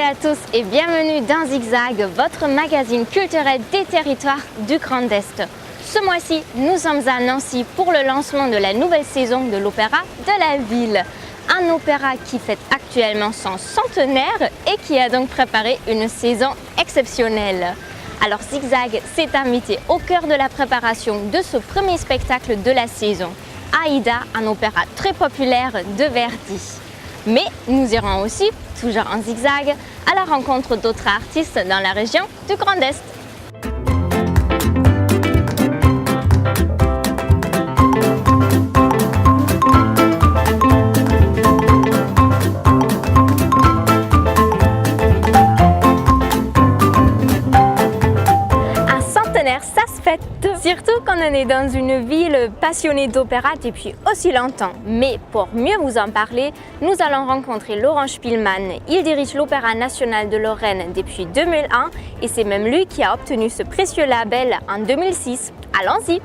à tous et bienvenue dans Zigzag, votre magazine culturel des territoires du Grand Est. Ce mois-ci, nous sommes à Nancy pour le lancement de la nouvelle saison de l'Opéra de la Ville. Un opéra qui fête actuellement son centenaire et qui a donc préparé une saison exceptionnelle. Alors Zigzag s'est invité au cœur de la préparation de ce premier spectacle de la saison. Aïda, un opéra très populaire de Verdi. Mais nous irons aussi, toujours en zigzag, à la rencontre d'autres artistes dans la région du Grand Est. Un centenaire, ça se fête! Surtout quand on est dans une ville passionnée d'opéra depuis aussi longtemps. Mais pour mieux vous en parler, nous allons rencontrer Laurent Spielmann. Il dirige l'Opéra national de Lorraine depuis 2001 et c'est même lui qui a obtenu ce précieux label en 2006. Allons-y!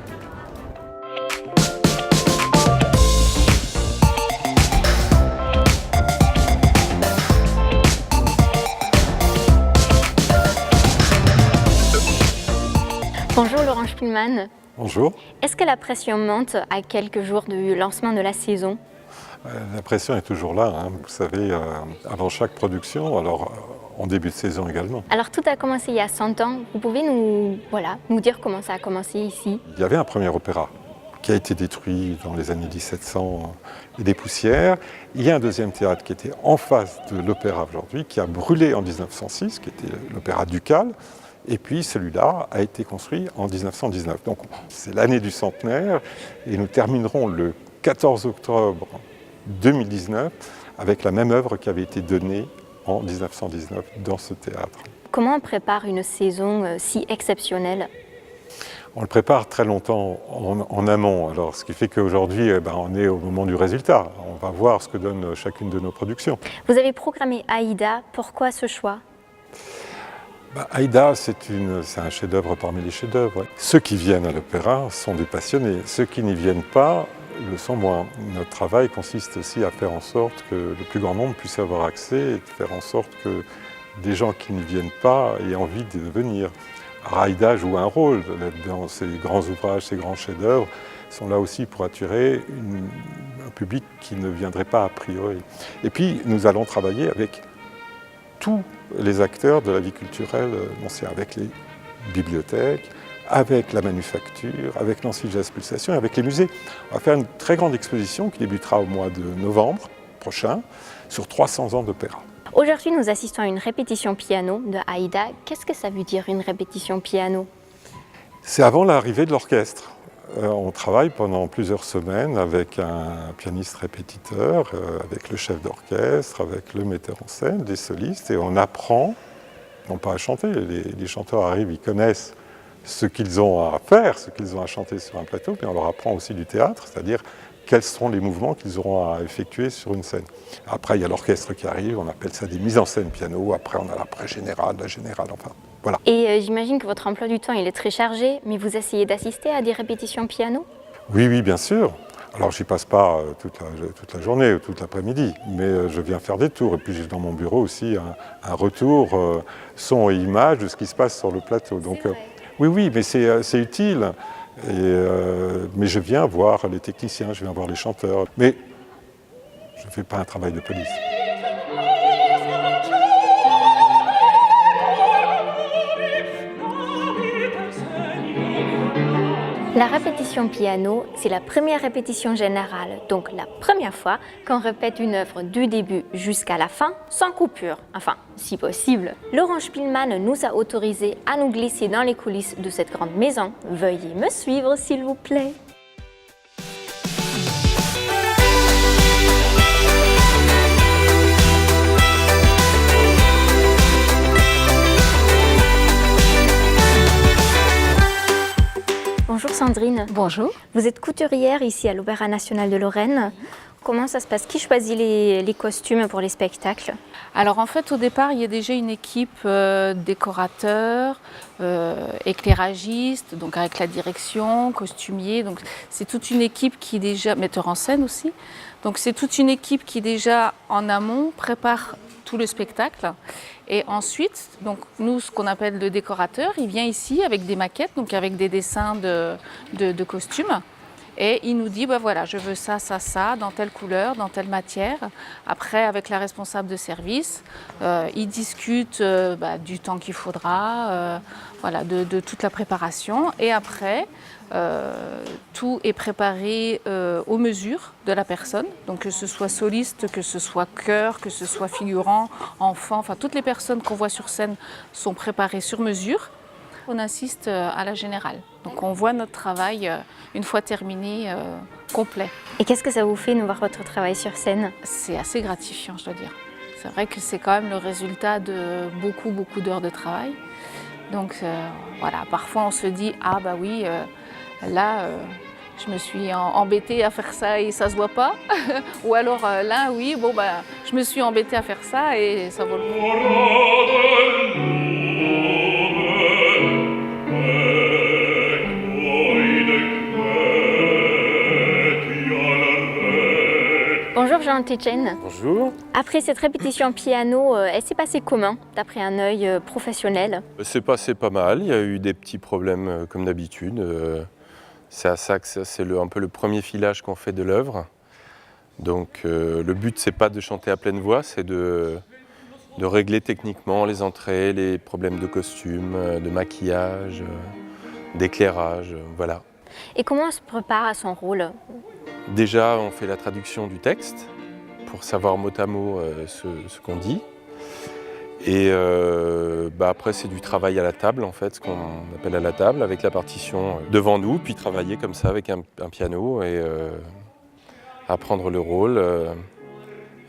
Bonjour Laurent Spielmann. Bonjour. Est-ce que la pression monte à quelques jours du lancement de la saison? La pression est toujours là, hein. Vous savez, avant chaque production, alors en début de saison également. Alors tout a commencé il y a 100 ans, vous pouvez nous dire comment ça a commencé ici? Il y avait un premier opéra qui a été détruit dans les années 1700 et des poussières. Il y a un deuxième théâtre qui était en face de l'opéra aujourd'hui, qui a brûlé en 1906, qui était l'opéra ducal. Et puis celui-là a été construit en 1919. Donc c'est l'année du centenaire et nous terminerons le 14 octobre 2019 avec la même œuvre qui avait été donnée en 1919 dans ce théâtre. Comment on prépare une saison si exceptionnelle? On le prépare très longtemps en amont, alors ce qui fait qu'aujourd'hui on est au moment du résultat. On va voir ce que donne chacune de nos productions. Vous avez programmé Aïda, pourquoi ce choix? Aïda, c'est un chef-d'œuvre parmi les chefs-d'œuvre. Ceux qui viennent à l'opéra sont des passionnés. Ceux qui n'y viennent pas le sont moins. Notre travail consiste aussi à faire en sorte que le plus grand nombre puisse avoir accès et de faire en sorte que des gens qui n'y viennent pas aient envie de venir. Alors, Aïda joue un rôle dans ces grands ouvrages, ces grands chefs-d'œuvre sont là aussi pour attirer un public qui ne viendrait pas a priori. Et puis, nous allons travailler avec tous les acteurs de la vie culturelle, avec les bibliothèques, avec la manufacture, avec Nancy Jazz Pulsation, avec les musées. On va faire une très grande exposition qui débutera au mois de novembre prochain sur 300 ans d'opéra. Aujourd'hui, nous assistons à une répétition piano de Aïda. Qu'est-ce que ça veut dire une répétition piano? C'est avant l'arrivée de l'orchestre. On travaille pendant plusieurs semaines avec un pianiste répétiteur, avec le chef d'orchestre, avec le metteur en scène, des solistes, et on apprend, non pas à chanter, les chanteurs arrivent, ils connaissent ce qu'ils ont à faire, ce qu'ils ont à chanter sur un plateau, mais on leur apprend aussi du théâtre, c'est-à-dire quels seront les mouvements qu'ils auront à effectuer sur une scène. Après, il y a l'orchestre qui arrive, on appelle ça des mises en scène piano, après on a la pré-générale, la générale, enfin. Voilà. Et j'imagine que votre emploi du temps il est très chargé, mais vous essayez d'assister à des répétitions piano? Oui, bien sûr. Alors j'y passe pas toute la journée ou toute l'après-midi, mais je viens faire des tours. Et puis j'ai dans mon bureau aussi un retour son et image de ce qui se passe sur le plateau. Donc oui, mais c'est utile. Mais je viens voir les techniciens, je viens voir les chanteurs. Mais je ne fais pas un travail de police. La répétition piano, c'est la première répétition générale, donc la première fois qu'on répète une œuvre du début jusqu'à la fin sans coupure, enfin, si possible. Laurent Spielmann nous a autorisé à nous glisser dans les coulisses de cette grande maison. Veuillez me suivre s'il vous plaît. Bonjour Sandrine. Bonjour. Vous êtes couturière ici à l'Opéra national de Lorraine. Comment ça se passe? Qui choisit les costumes pour les spectacles? Alors en fait au départ il y a déjà une équipe décorateurs, éclairagistes, donc avec la direction, costumier, donc c'est toute une équipe qui déjà, metteur en scène aussi, donc c'est toute une équipe qui déjà en amont prépare tout le spectacle. Et ensuite, donc, nous, ce qu'on appelle le décorateur, il vient ici avec des maquettes, donc avec des dessins de costumes. Et il nous dit, voilà, je veux ça, ça, ça, dans telle couleur, dans telle matière. Après, avec la responsable de service, ils discutent du temps qu'il faudra, voilà, de toute la préparation. Et après, tout est préparé aux mesures de la personne. Donc que ce soit soliste, que ce soit chœur, que ce soit figurant, enfant, enfin toutes les personnes qu'on voit sur scène sont préparées sur mesure. On assiste à la générale. Donc on voit notre travail, une fois terminé, complet. Et qu'est-ce que ça vous fait de voir votre travail sur scène? C'est assez gratifiant, je dois dire. C'est vrai que c'est quand même le résultat de beaucoup d'heures de travail. Donc voilà, parfois on se dit, ah bah oui, là je me suis embêtée à faire ça et ça se voit pas. Ou alors là, oui, bon bah je me suis embêtée à faire ça et ça vaut le coup. Bonjour Jean Tietjen. Bonjour. Après cette répétition piano, elle s'est passée comment, d'après un œil professionnel? C'est passé pas mal, il y a eu des petits problèmes comme d'habitude. C'est à ça que c'est un peu le premier filage qu'on fait de l'œuvre. Donc le but c'est pas de chanter à pleine voix, c'est de régler techniquement les entrées, les problèmes de costume, de maquillage, d'éclairage, voilà. Et comment on se prépare à son rôle? Déjà, on fait la traduction du texte pour savoir mot à mot ce qu'on dit. Et après, c'est du travail à la table, en fait, ce qu'on appelle à la table, avec la partition devant nous, puis travailler comme ça avec un piano et apprendre le rôle,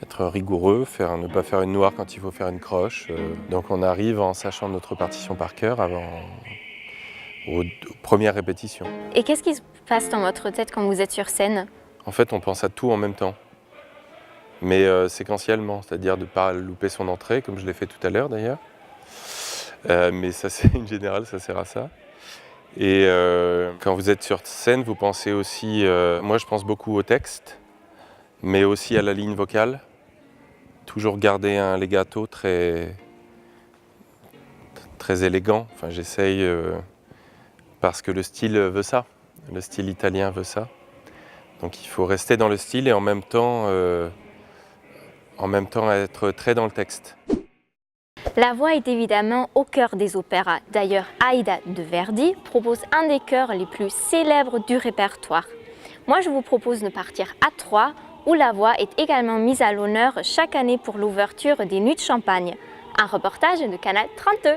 être rigoureux, ne pas faire une noire quand il faut faire une croche. Donc on arrive en sachant notre partition par cœur aux premières répétitions. Et qu'est-ce qui se passe dans votre tête quand vous êtes sur scène? En fait, on pense à tout en même temps, mais séquentiellement, c'est-à-dire de ne pas louper son entrée, comme je l'ai fait tout à l'heure d'ailleurs. Mais ça, c'est une générale, ça sert à ça. Et quand vous êtes sur scène, vous pensez aussi, moi je pense beaucoup au texte, mais aussi à la ligne vocale. Toujours garder un legato très élégant. Enfin, j'essaye parce que le style veut ça, le style italien veut ça. Donc il faut rester dans le style et en même temps être très dans le texte. La voix est évidemment au cœur des opéras. D'ailleurs, Aïda de Verdi propose un des chœurs les plus célèbres du répertoire. Moi, je vous propose de partir à Troyes, où la voix est également mise à l'honneur chaque année pour l'ouverture des Nuits de Champagne. Un reportage de Canal 32.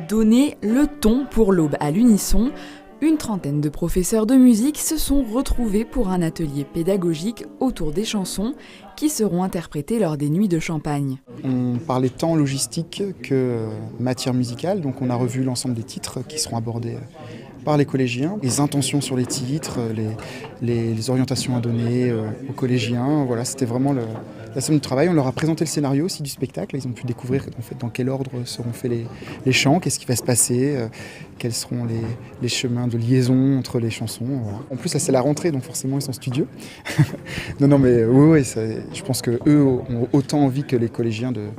Donner le ton pour l'aube à l'unisson, une trentaine de professeurs de musique se sont retrouvés pour un atelier pédagogique autour des chansons qui seront interprétées lors des Nuits de Champagne. On parlait tant logistique que matière musicale, donc on a revu l'ensemble des titres qui seront abordés par les collégiens, les intentions sur les titres, les orientations à donner aux collégiens. Voilà, c'était vraiment la somme du travail. On leur a présenté le scénario aussi du spectacle. Ils ont pu découvrir en fait, dans quel ordre seront faits les chants, qu'est-ce qui va se passer, quels seront les chemins de liaison entre les chansons. Voilà. En plus, là, c'est la rentrée, donc forcément, ils sont studieux. non, mais oui, je pense qu'eux ont autant envie que les collégiens de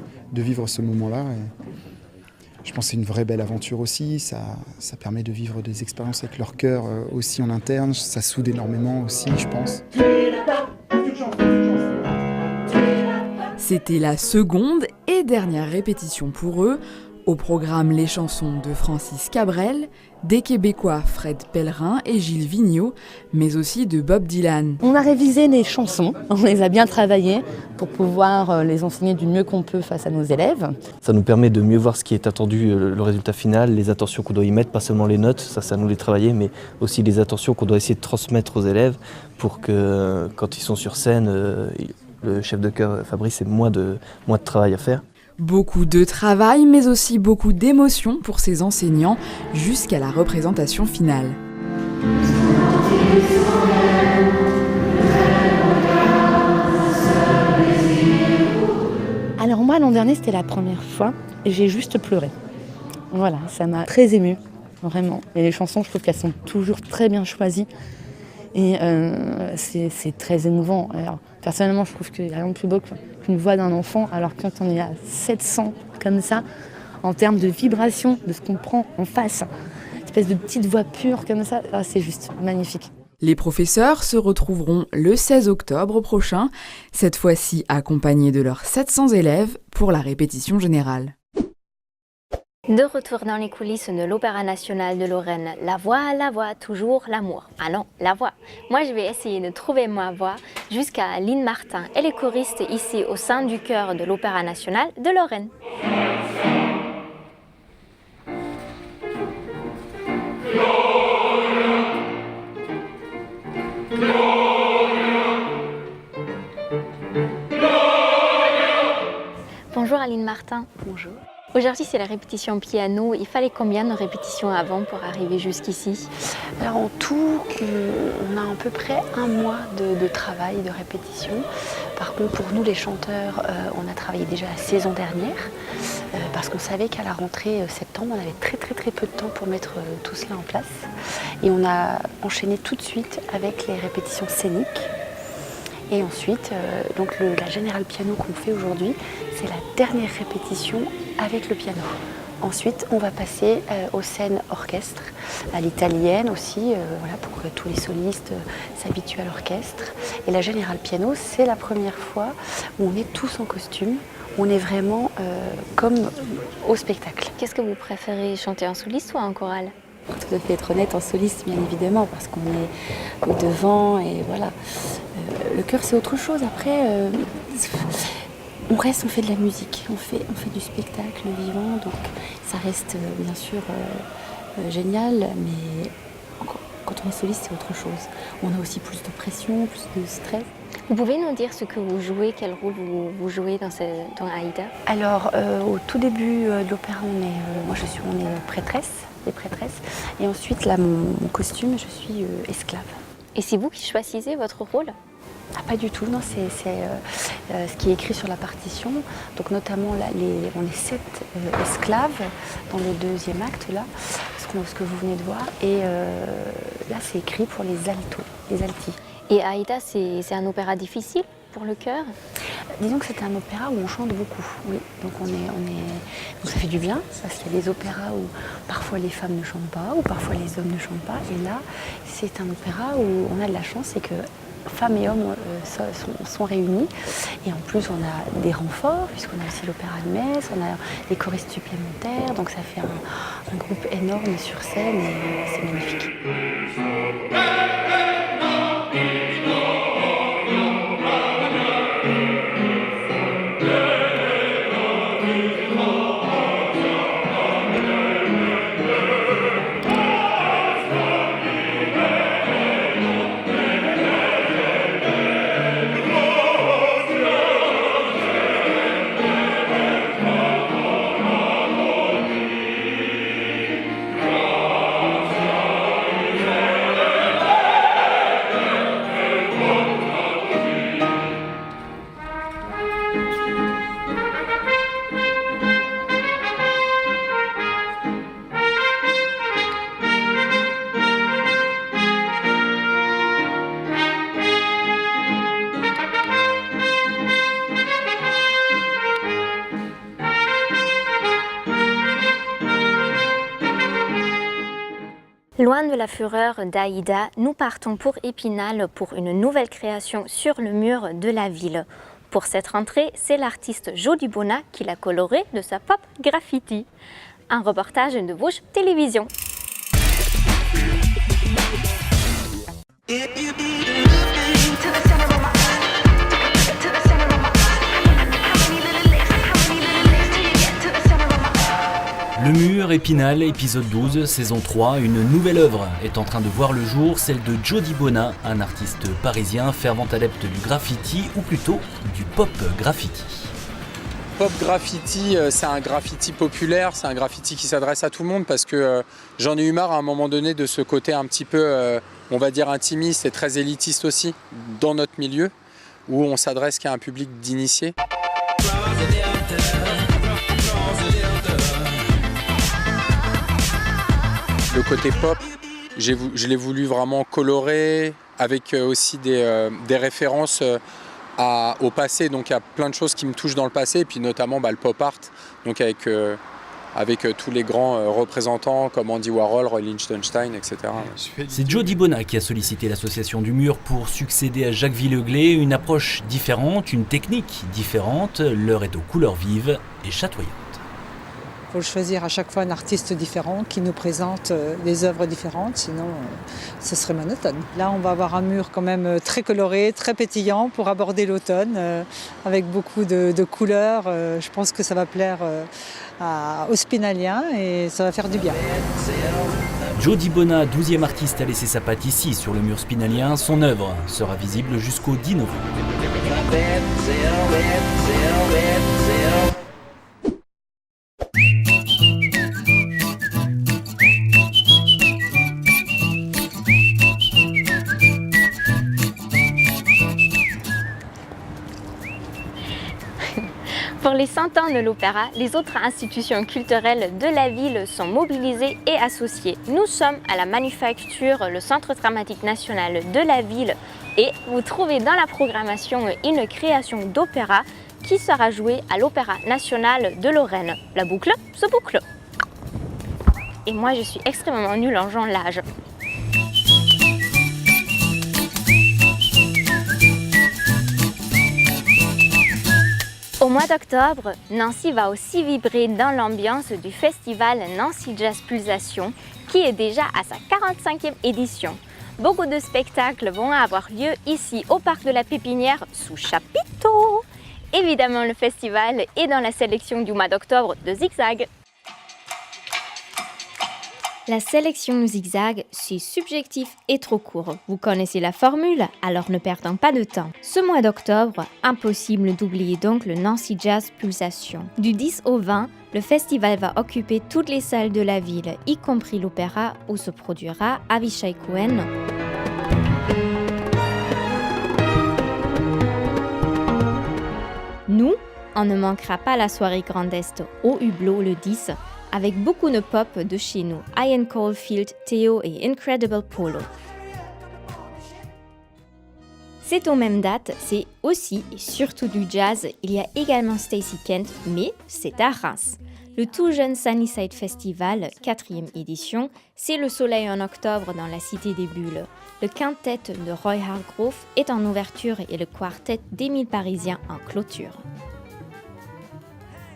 vivre ce moment-là. Et je pense que c'est une vraie belle aventure aussi. Ça permet de vivre des expériences avec leur cœur aussi en interne. Ça soude énormément aussi, je pense. C'était la seconde et dernière répétition pour eux. Au programme, les chansons de Francis Cabrel, des Québécois Fred Pellerin et Gilles Vigneault, mais aussi de Bob Dylan. On a révisé les chansons, on les a bien travaillées pour pouvoir les enseigner du mieux qu'on peut face à nos élèves. Ça nous permet de mieux voir ce qui est attendu, le résultat final, les attentions qu'on doit y mettre, pas seulement les notes, ça nous les travailler, mais aussi les attentions qu'on doit essayer de transmettre aux élèves pour que quand ils sont sur scène, le chef de chœur Fabrice ait moins de travail à faire. Beaucoup de travail, mais aussi beaucoup d'émotions pour ces enseignants jusqu'à la représentation finale. Alors moi, l'an dernier, c'était la première fois et j'ai juste pleuré. Voilà, ça m'a très émue. vraiment. Et les chansons, je trouve qu'elles sont toujours très bien choisies. Et c'est très émouvant. Alors, personnellement, je trouve qu'il n'y a rien de plus beau qu'une voix d'un enfant, alors que quand on est à 700 comme ça, en termes de vibration, de ce qu'on prend en face, une espèce de petite voix pure comme ça, c'est juste magnifique. Les professeurs se retrouveront le 16 octobre prochain, cette fois-ci accompagnés de leurs 700 élèves pour la répétition générale. De retour dans les coulisses de l'Opéra national de Lorraine, la voix, toujours l'amour. Ah non, la voix. Moi, je vais essayer de trouver ma voix jusqu'à Aline Martin. Elle est choriste ici au sein du chœur de l'Opéra national de Lorraine. Bonjour Aline Martin. Bonjour. Aujourd'hui, c'est la répétition piano. Il fallait combien de répétitions avant pour arriver jusqu'ici? Alors en tout, on a à peu près 1 mois de travail, de répétition. Par contre, pour nous les chanteurs, on a travaillé déjà la saison dernière parce qu'on savait qu'à la rentrée septembre, on avait très peu de temps pour mettre tout cela en place. Et on a enchaîné tout de suite avec les répétitions scéniques. Et ensuite, donc la générale piano qu'on fait aujourd'hui, c'est la dernière répétition avec le piano. Ensuite, on va passer aux scènes orchestre, à l'italienne aussi, voilà, pour que tous les solistes s'habituent à l'orchestre. Et la générale piano, c'est la première fois où on est tous en costume. On est vraiment comme au spectacle. Qu'est-ce que vous préférez, chanter en soliste ou en chorale? Pour tout à fait être honnête, en soliste, bien évidemment, parce qu'on est devant et voilà. Le chœur, c'est autre chose. Après, on fait de la musique, on fait du spectacle vivant, donc ça reste bien sûr génial, mais quand on est soliste, c'est autre chose. On a aussi plus de pression, plus de stress. Vous pouvez nous dire ce que vous jouez, quel rôle vous jouez dans Aïda? Alors, au tout début de l'opéra, on est prêtresse, des prêtresses, et ensuite, là, mon costume, je suis esclave. Et c'est vous qui choisissez votre rôle? Ah, pas du tout, non, c'est ce qui est écrit sur la partition. Donc notamment, là, on est 7 esclaves dans le 2e acte, là, ce que vous venez de voir. Et là, c'est écrit pour les altos, les altis. Et Aïda, c'est un opéra difficile pour le chœur? Disons que c'est un opéra où on chante beaucoup, oui. Donc, donc ça fait du bien, parce qu'il y a des opéras où parfois les femmes ne chantent pas, ou parfois les hommes ne chantent pas. Et là, c'est un opéra où on a de la chance, c'est que femmes et hommes sont réunis. Et en plus, on a des renforts, puisqu'on a aussi l'opéra de Metz, on a des choristes supplémentaires. Donc ça fait un groupe énorme sur scène et c'est magnifique. Loin de la fureur d'Aïda, nous partons pour Épinal pour une nouvelle création sur le mur de la ville. Pour cette rentrée, c'est l'artiste Jody Bona qui l'a coloré de sa pop graffiti. Un reportage de Vosges Télévision. Le Mur, Épinal, épisode 12, saison 3, une nouvelle œuvre est en train de voir le jour, celle de Jody Bona, un artiste parisien fervent adepte du graffiti, ou plutôt du pop graffiti. Pop graffiti, c'est un graffiti populaire, c'est un graffiti qui s'adresse à tout le monde parce que j'en ai eu marre à un moment donné de ce côté un petit peu, on va dire intimiste et très élitiste aussi, dans notre milieu, où on s'adresse qu'à un public d'initiés. Le côté pop, je l'ai voulu vraiment colorer, avec aussi des références au passé, donc il y a plein de choses qui me touchent dans le passé, et puis notamment le pop art, donc avec tous les grands représentants comme Andy Warhol, Roy Lichtenstein, etc. C'est Jody Bona qui a sollicité l'association du Mur pour succéder à Jacques Villeglé, une approche différente, une technique différente, l'heure est aux couleurs vives et chatoyantes. Il faut choisir à chaque fois un artiste différent qui nous présente des œuvres différentes, sinon ce serait monotone. Là, on va avoir un mur quand même très coloré, très pétillant pour aborder l'automne, avec beaucoup de couleurs. Je pense que ça va plaire aux Spinaliens et ça va faire du bien. Jody Bona, 12e artiste à laisser sa patte ici sur le mur spinalien. Son œuvre sera visible jusqu'au 10 novembre. Pour les 100 ans de l'Opéra, les autres institutions culturelles de la ville sont mobilisées et associées. Nous sommes à la Manufacture, le Centre dramatique national de la ville, et vous trouvez dans la programmation une création d'opéra qui sera jouée à l'Opéra national de Lorraine. La boucle se boucle. Et moi, je suis extrêmement nulle en jonglage. Au mois d'octobre, Nancy va aussi vibrer dans l'ambiance du festival Nancy Jazz Pulsation, qui est déjà à sa 45e édition. Beaucoup de spectacles vont avoir lieu ici au Parc de la Pépinière sous chapiteau. Évidemment, le festival est dans la sélection du mois d'octobre de Zigzag. La sélection Zigzag, c'est subjectif et trop court. Vous connaissez la formule, alors ne perdons pas de temps. Ce mois d'octobre, impossible d'oublier donc le Nancy Jazz Pulsation. Du 10 au 20, le festival va occuper toutes les salles de la ville, y compris l'opéra où se produira Avishai Cohen. Nous, on ne manquera pas la soirée Grand Est au Hublot le 10, avec beaucoup de pop de chez nous, Ian Caulfield, Theo et Incredible Polo. C'est aux mêmes dates, c'est aussi et surtout du jazz. Il y a également Stacey Kent, mais c'est à Reims. Le tout jeune Sunnyside Festival, 4e édition, c'est le soleil en octobre dans la Cité des Bulles. Le quintet de Roy Hargrove est en ouverture et le quartet d'Émile Parisien en clôture.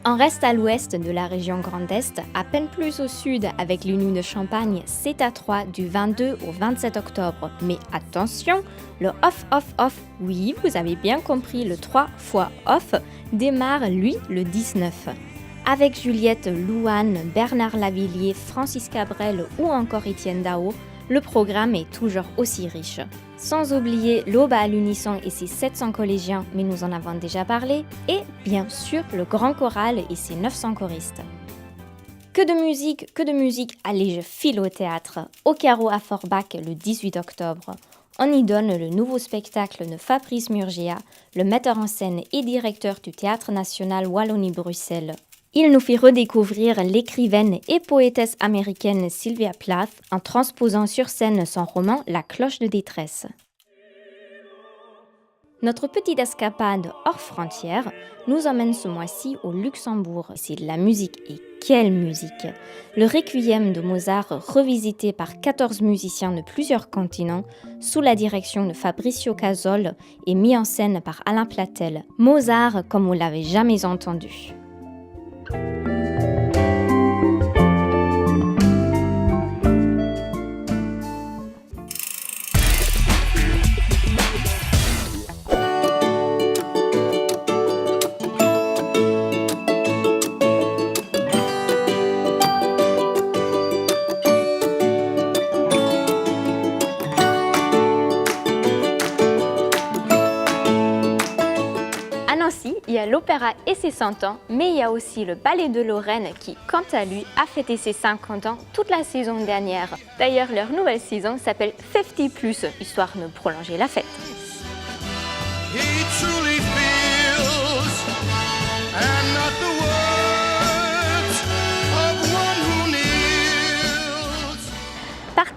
On reste à l'ouest de la région Grand Est, à peine plus au sud avec les Nuits de Champagne, c'est à Troyes du 22 au 27 octobre. Mais attention, le off, oui, vous avez bien compris, le 3 fois off, démarre lui le 19. Avec Juliette Louane, Bernard Lavillier, Francis Cabrel ou encore Étienne Dao, le programme est toujours aussi riche. Sans oublier l'Aube à l'unisson et ses 700 collégiens, mais nous en avons déjà parlé, et bien sûr le Grand Choral et ses 900 choristes. Que de musique, allez je file au théâtre, au Carreau à Forbach le 18 octobre. On y donne le nouveau spectacle de Fabrice Murgia, le metteur en scène et directeur du Théâtre national Wallonie-Bruxelles. Il nous fait redécouvrir l'écrivaine et poétesse américaine Sylvia Plath en transposant sur scène son roman La cloche de détresse. Notre petite escapade hors frontières nous emmène ce mois-ci au Luxembourg. C'est de la musique, et quelle musique! Le Requiem de Mozart, revisité par 14 musiciens de plusieurs continents, sous la direction de Fabrizio Casol et mis en scène par Alain Platel. Mozart comme vous l'avez jamais entendu. Il y a l'opéra et ses 100 ans, mais il y a aussi le ballet de Lorraine qui, quant à lui, a fêté ses 50 ans toute la saison dernière. D'ailleurs, leur nouvelle saison s'appelle 50+, histoire de prolonger la fête.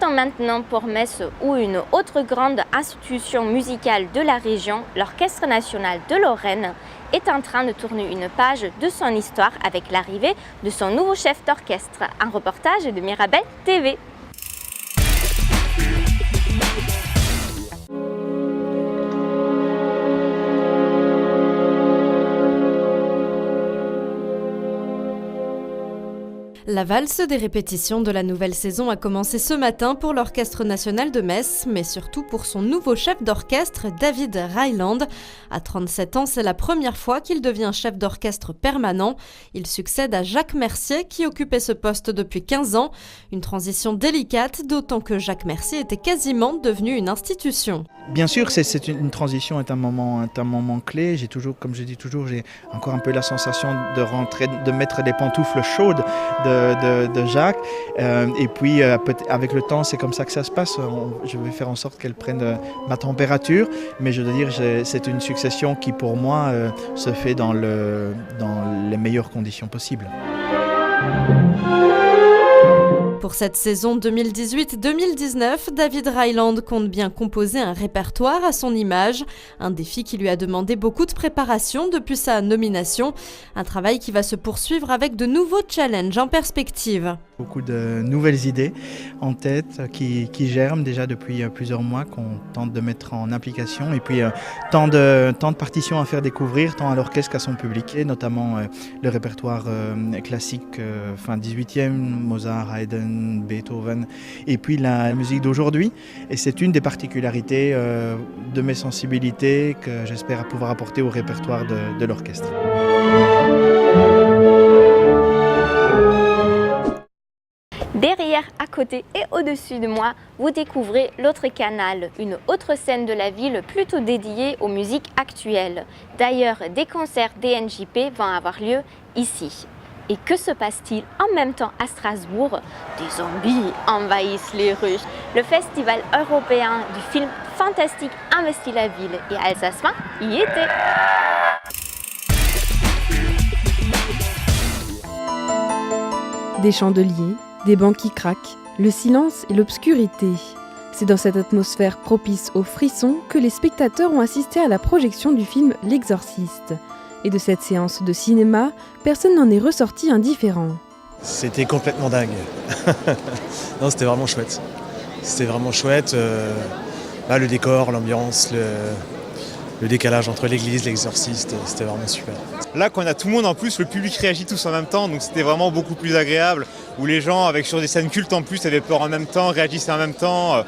Partons maintenant pour Metz où une autre grande institution musicale de la région, l'Orchestre national de Lorraine, est en train de tourner une page de son histoire avec l'arrivée de son nouveau chef d'orchestre. Un reportage de Mirabel TV. La valse des répétitions de la nouvelle saison a commencé ce matin pour l'Orchestre national de Metz, mais surtout pour son nouveau chef d'orchestre, David Ryland. À 37 ans, c'est la première fois qu'il devient chef d'orchestre permanent. Il succède à Jacques Mercier, qui occupait ce poste depuis 15 ans. Une transition délicate, d'autant que Jacques Mercier était quasiment devenu une institution. Bien sûr, une transition est un moment clé. J'ai toujours, comme je dis toujours, j'ai encore un peu la sensation de mettre des pantoufles chaudes de Jacques. Et puis, avec le temps, c'est comme ça que ça se passe. Je vais faire en sorte qu'elle prenne ma température. Mais je dois dire, c'est une succession qui, pour moi, se fait dans les meilleures conditions possibles. Pour cette saison 2018-2019, David Ryland compte bien composer un répertoire à son image, un défi qui lui a demandé beaucoup de préparation depuis sa nomination, un travail qui va se poursuivre avec de nouveaux challenges en perspective. Beaucoup de nouvelles idées en tête qui germent déjà depuis plusieurs mois, qu'on tente de mettre en application, et puis tant de partitions à faire découvrir, tant à l'orchestre qu'à son public, et notamment le répertoire classique fin 18e, Mozart, Haydn, Beethoven, et puis la musique d'aujourd'hui. Et c'est une des particularités de mes sensibilités que j'espère pouvoir apporter au répertoire de l'orchestre. Derrière, à côté et au-dessus de moi, vous découvrez l'autre canal, une autre scène de la ville plutôt dédiée aux musiques actuelles. D'ailleurs, des concerts DNJP vont avoir lieu ici. Et que se passe-t-il en même temps à Strasbourg? Des zombies envahissent les rues. Le festival européen du film fantastique investit la ville et Alsace-Main y était. Des chandeliers, des bancs qui craquent, le silence et l'obscurité. C'est dans cette atmosphère propice aux frissons que les spectateurs ont assisté à la projection du film L'Exorciste. Et de cette séance de cinéma, personne n'en est ressorti indifférent. C'était complètement dingue. Non, c'était vraiment chouette. C'était vraiment chouette. Le décor, l'ambiance, le décalage entre l'église, l'exorciste, c'était vraiment super. Là, quand on a tout le monde en plus, le public réagit tous en même temps, donc c'était vraiment beaucoup plus agréable, où les gens, sur des scènes cultes en plus, avaient peur en même temps, réagissaient en même temps.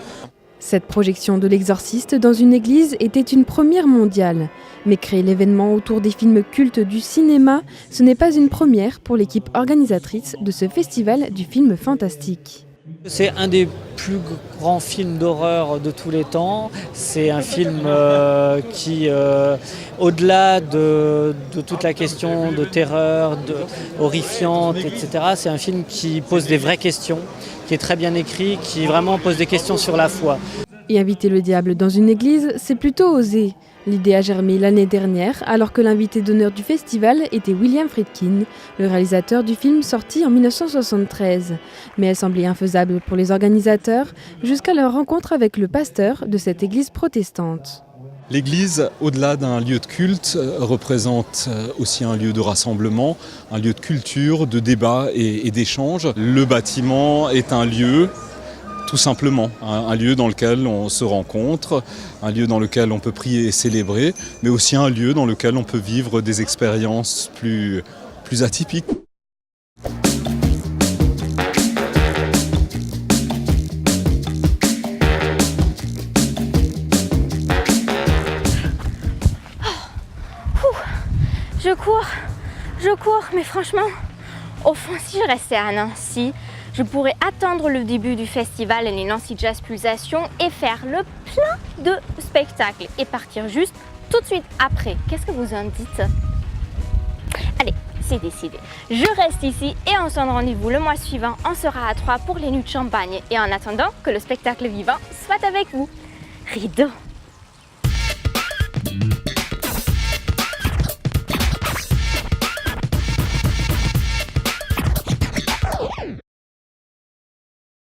Cette projection de l'Exorciste dans une église était une première mondiale. Mais créer l'événement autour des films cultes du cinéma, ce n'est pas une première pour l'équipe organisatrice de ce festival du film fantastique. C'est un des plus grands films d'horreur de tous les temps. C'est un film qui, au-delà de toute la question de terreur, horrifiante, etc., c'est un film qui pose des vraies questions, qui est très bien écrit, qui vraiment pose des questions sur la foi. Et inviter le diable dans une église, c'est plutôt osé. L'idée a germé l'année dernière, alors que l'invité d'honneur du festival était William Friedkin, le réalisateur du film sorti en 1973. Mais elle semblait infaisable pour les organisateurs, jusqu'à leur rencontre avec le pasteur de cette église protestante. L'église, au-delà d'un lieu de culte, représente aussi un lieu de rassemblement, un lieu de culture, de débat et d'échange. Le bâtiment est un lieu, tout simplement, un lieu dans lequel on se rencontre, un lieu dans lequel on peut prier et célébrer, mais aussi un lieu dans lequel on peut vivre des expériences plus atypiques. Je cours, mais franchement, au fond, si je restais à Nancy, je pourrais attendre le début du festival les Nancy Jazz Pulsations et faire le plein de spectacles et partir juste tout de suite après. Qu'est-ce que vous en dites? Allez, c'est décidé. Je reste ici et on se donne rendez-vous le mois suivant. On sera à Troyes pour les nuits de champagne et en attendant que le spectacle vivant soit avec vous. Rideau.